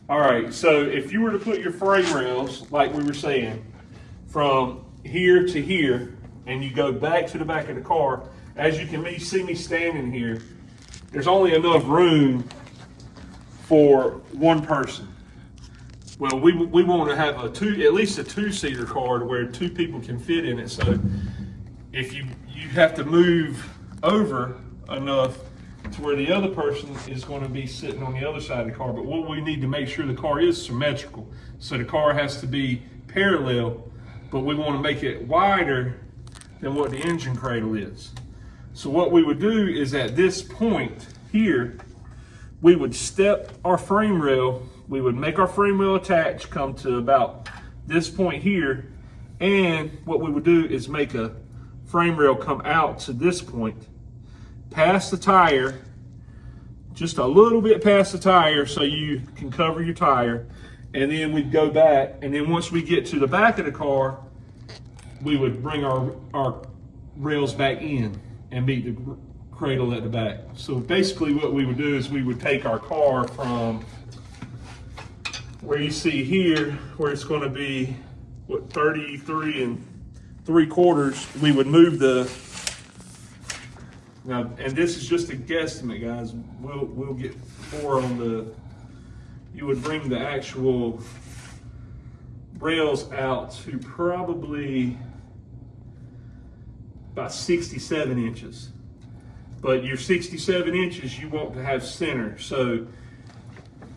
All right, so if you were to put your frame rails, like we were saying, from here to here, and you go back to the back of the car, as you can see me standing here, there's only enough room for one person. Well, we want to have at least a two-seater car to where two people can fit in it. So if you have to move over enough to where the other person is going to be sitting on the other side of the car. But what we need to make sure the car is symmetrical. So the car has to be parallel, but we want to make it wider than what the engine cradle is. So what we would do is at this point here, we would step our frame rail, we would make our frame rail attach, come to about this point here, and what we would do is make a frame rail come out to this point, past the tire, just a little bit past the tire so you can cover your tire, and then we'd go back, and then once we get to the back of the car, we would bring our rails back in and meet the cradle at the back. So basically what we would do is we would take our car from where you see here, where it's going to be, what, 33 3/4, we would move now, and this is just a guesstimate, guys. We'll get more on you would bring the actual rails out to probably about 67 inches. But your 67 inches, you want to have center. So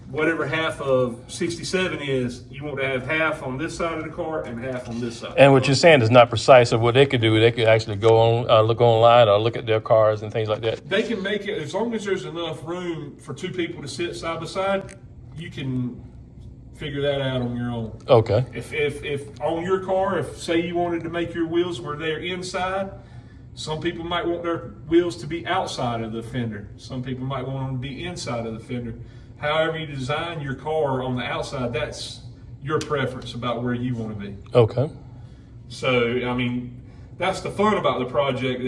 whatever half of 67 is, you want to have half on this side of the car and half on this side. And what you're saying is not precise of what they could do. They could actually go on, look online or look at their cars and things like that. They can make it, as long as there's enough room for two people to sit side by side, you can figure that out on your own. Okay. If on your car, if say you wanted to make your wheels where they're inside, some people might want their wheels to be outside of the fender. Some people might want them to be inside of the fender. However you design your car on the outside, that's your preference about where you want to be. Okay. So, I mean, that's the fun about the project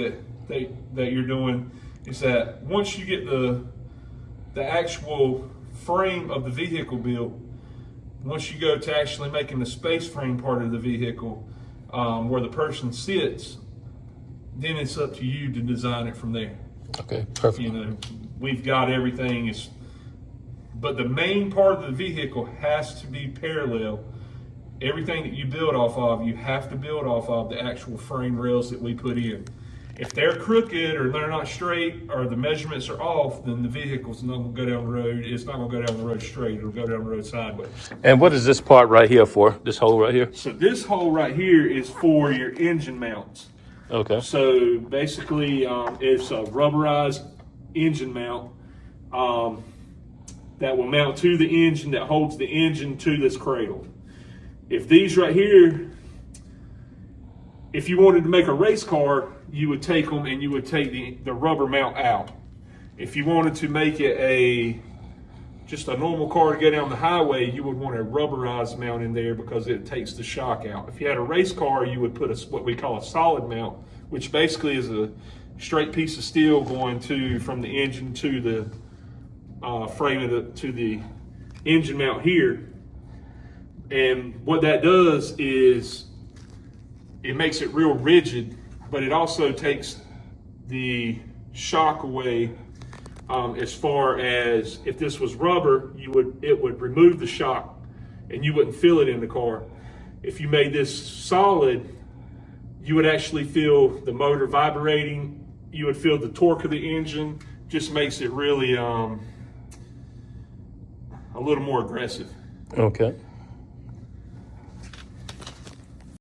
that you're doing, is that once you get the actual frame of the vehicle built, once you go to actually making the space frame part of the vehicle, where the person sits, then it's up to you to design it from there. Okay, perfect. You know, we've got everything, but the main part of the vehicle has to be parallel. Everything that you build off of, you have to build off of the actual frame rails that we put in. If they're crooked or they're not straight or the measurements are off, then the vehicle's not going to go down the road. It's not going to go down the road straight. It'll go down the road sideways. And what is this part right here for? This hole right here? So this hole right here is for your engine mounts. Okay. So basically, it's a rubberized engine mount that will mount to the engine, that holds the engine to this cradle. If these right here, if you wanted to make a race car, you would take them and you would take the rubber mount out. If you wanted to make it just a normal car to get down the highway, you would want a rubberized mount in there because it takes the shock out. If you had a race car, you would put what we call a solid mount, which basically is a straight piece of steel going from the engine to the frame to the engine mount here. And what that does is it makes it real rigid, but it also takes the shock away. As far as if this was rubber, it would remove the shock and you wouldn't feel it in the car. If you made this solid, you would actually feel the motor vibrating. You would feel the torque of the engine. Just makes it really a little more aggressive. Okay.